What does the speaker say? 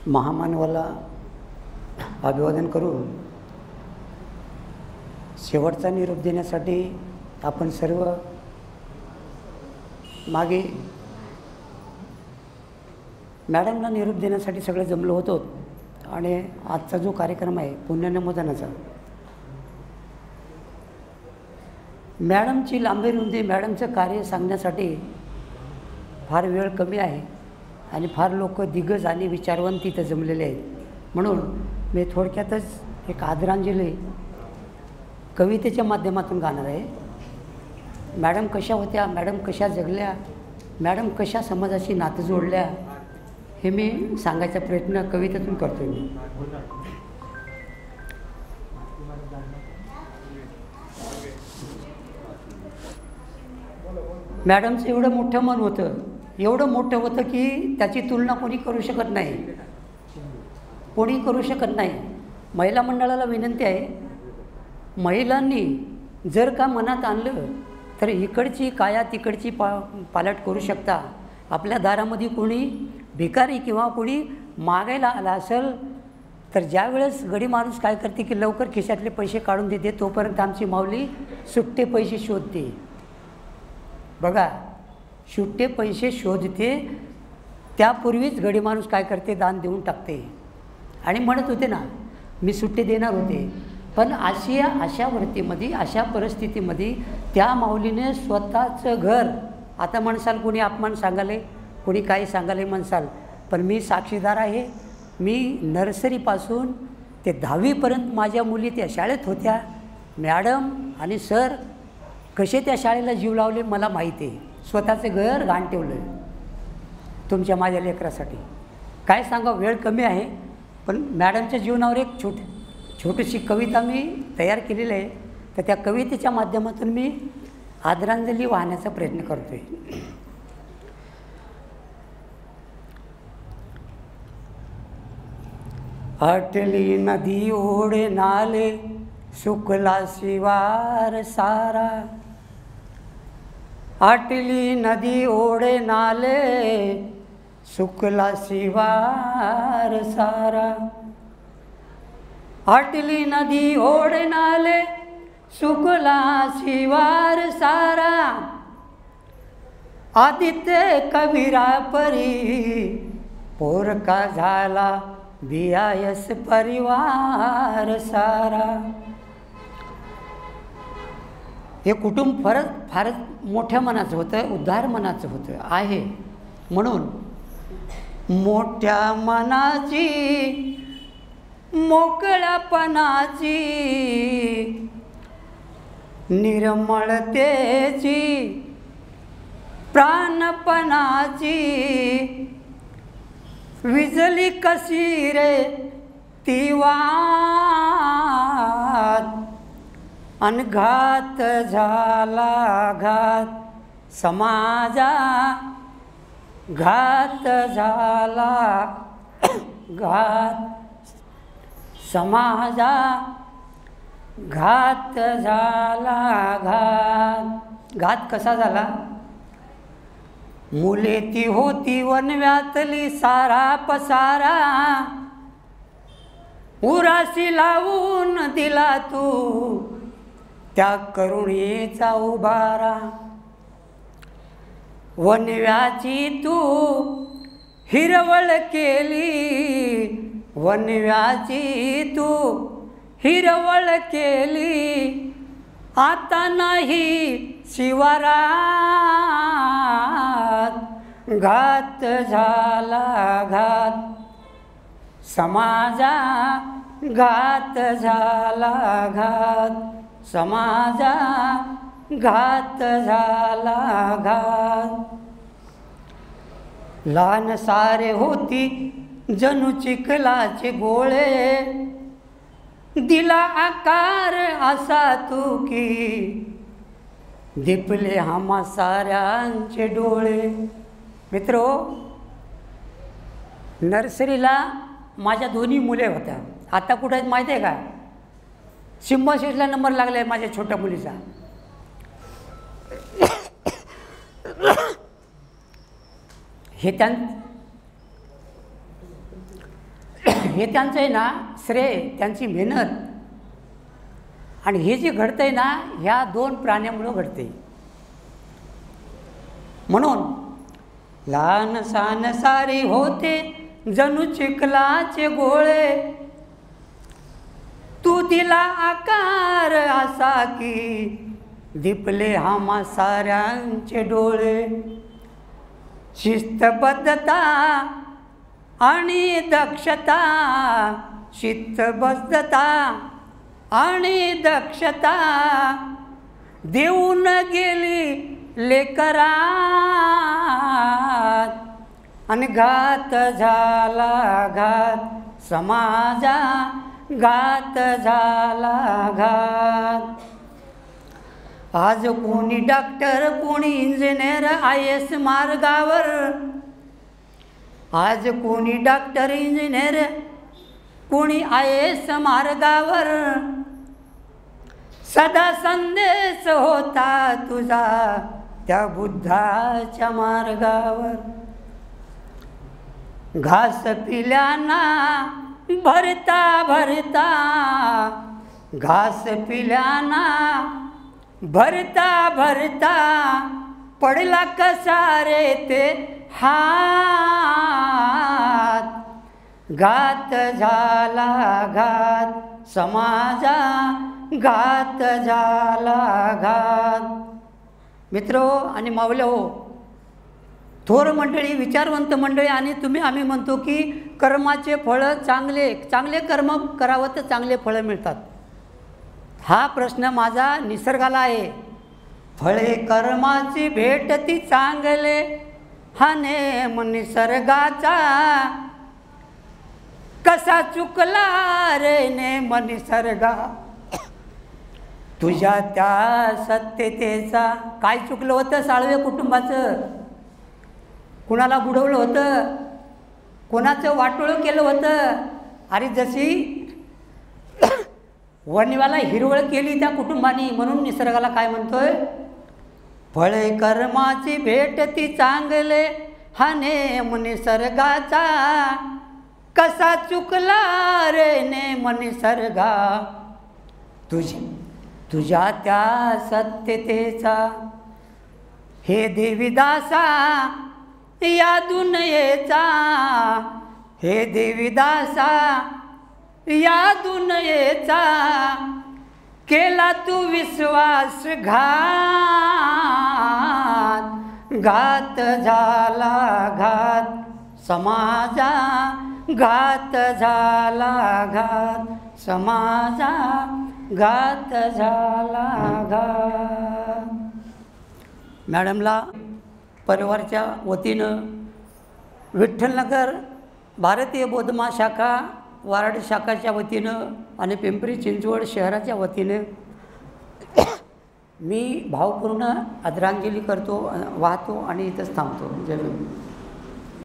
महामानवाला अभिवादन करून शेवटचा निरोप देण्यासाठी आपण सर्व मागे मॅडमला निरोप देण्यासाठी सगळे जमलो होतो आणि आजचा जो कार्यक्रम आहे पुण्यनमोदनाचा, मॅडमची लांबी रुंदी, मॅडमचं कार्य सांगण्यासाठी फार वेळ कमी आहे आणि फार लोक दिग्गज आणि विचारवंत तिथं जमलेले आहेत. म्हणून मी थोडक्यातच एक आदरांजली कवितेच्या माध्यमातून गाणार आहे. मॅडम कशा होत्या, मॅडम कशा जगल्या, मॅडम कशा समाजाशी नातं जोडल्या, हे मी सांगायचा प्रयत्न कवितेतून करतो. मी मॅडमचं एवढं मोठं मन होतं, एवढं मोठं होतं की त्याची तुलना कोणी करू शकत नाही, कोणी करू शकत नाही. महिला मंडळाला विनंती आहे, महिलांनी जर का मनात आणलं तर इकडची काया तिकडची पालट करू शकता. आपल्या दारामध्ये कोणी भिकारी किंवा कोणी मागायला आला असेल तर ज्यावेळेस गडी माणूस काय करते की लवकर खिशातले पैसे काढून देते, तोपर्यंत आमची माऊली सुट्टे पैसे शोधते. बघा, सुट्टे पैसे शोधते, त्यापूर्वीच गडी माणूस काय करते, दान देऊन टाकते. आणि म्हणत होते ना, मी सुट्टे देणार होते, पण अशा वृत्तीमध्ये, अशा परिस्थितीमध्ये त्या माऊलीने स्वतःचं घर, आता म्हणसाल कोणी अपमान सांगाले, कोणी काही सांगाले म्हणसाल, पण मी साक्षीदार आहे. मी नर्सरीपासून ते 10वीपर्यंत माझ्या मुली त्या शाळेत होत्या. मॅडम आणि सर कसे त्या शाळेला जीव लावले मला माहिती आहे. स्वतःचं घर घाण ठेवलं तुमच्या माझ्या लेकरासाठी. काय सांगा, वेळ कमी आहे, पण मॅडमच्या जीवनावर एक छोटीशी कविता मी तयार केलेली आहे. तर त्या कवितेच्या माध्यमातून मी आदरांजली वाहण्याचा प्रयत्न करतो आहे. अटली नदी ओढे नाले, सुकला शिवार सारा. अटली नदी ओढे नाले, सुकला शिवार सारा. अटली नदी ओढे नाले, सुकला शिवार सारा. आदित्य कबीरा परी, पोरका झाला बियायस परिवार सारा. हे कुटुंब फारच मोठ्या मनाचं होतं, उदार मनाचं होतं आहे. म्हणून मोठ्या मनाची, मोकळ्यापणाची, निर्मळतेची, प्राणपणाची विजली कशी रे ती वात. अन घात झाला घात समाजा, घात झाला घात समाजा, घात झाला घात. घात कसा झाला? मुले ती होती वनव्यातली सारा पसारा, उराशी लावून दिला तू त्या करुणेचा उभारा. वनव्याची तू हिरवळ केली, वनव्याची तू हिरवळ केली, आता नाही शिवारात. घात झाला घात समाजा, घात झाला घात समाजा, घात झाला घात. लहान सारे होती जणू चिखलाचे गोळे, दिला आकार असा तू की दिपले आम्हा साऱ्यांचे डोळे. मित्रो, नर्सरीला माझ्या दोन्ही मुले होत्या. आता कुठे आहेत माहिती आहे का? सिम्बासिसला नंबर लागला आहे माझ्या छोट्या मुलीचा. हे हे त्यांचं आहे ना श्रेय, त्यांची मेहनत, आणि हे जे घडतंय ना ह्या 2 प्राण्यामुळं घडते. म्हणून लहान सान सारे होते जणू चिखलाचे गोळे, तू दिला आकार असा की दिपले आम्हा साऱ्यांचे डोळे. शिस्तबद्धता आणि दक्षता, शिस्तबद्धता आणि दक्षता देऊन गेली लेकरात, आणि घात झाला घात समाजा, घात झाला घात. आज कोणी डॉक्टर, कोणी इंजिनियर IAS मार्गावर, आज कोणी डॉक्टर इंजिनियर, कोणी IAS मार्गावर, सदा संदेश होता तुझा त्या बुद्धाच्या मार्गावर. घास पिल्याना भरता भरता, घास पिल्याना भरता भरता, पडला कसा रे ते हात. घात झाला घात समाजा, घात झाला घात. मित्रो आणि माऊल्या हो, थोर मंडळी, विचारवंत मंडळी आणि तुम्ही आम्ही म्हणतो की कर्माचे फळं चांगले, चांगले कर्म करावं तर चांगले फळं मिळतात. हा प्रश्न माझा निसर्गाला आहे. फळे कर्माची भेटती चांगले, हा नेम निसर्गाचा, कसा चुकला रे नेम निसर्गा. तुझ्या त्या सत्यतेचा. काय चुकलं होतं साळवे कुटुंबाचं? कुणाला बुडवलं होतं? कोणाचं वाटोळं केलं होतं? अरे जशी वणीवाला हिरवळ केली त्या कुटुंबानी, म्हणून निसर्गाला काय म्हणतोय? फळे कर्माची भेटती चांगले, हा नेम निसर्गाचा, कसा चुकला रे नेम निसर्गा. तुझ्या त्या सत्यतेचा. हे देवीदासा या दुनियेचा, हे देवीदासा या दुनियेचा, केला तू विश्वासघात. घात झाला घात समाजा, घात झाला घात समाजा, घात झाला घात. मॅडमला परिवारच्या वतीनं विठ्ठलनगर भारतीय बौद्ध महाशाखा वाराड शाखाच्या वतीनं आणि पिंपरी चिंचवड शहराच्या वतीनं मी भावपूर्ण आदरांजली करतो, वाहतो आणि इथंच थांबतो. जय भीम.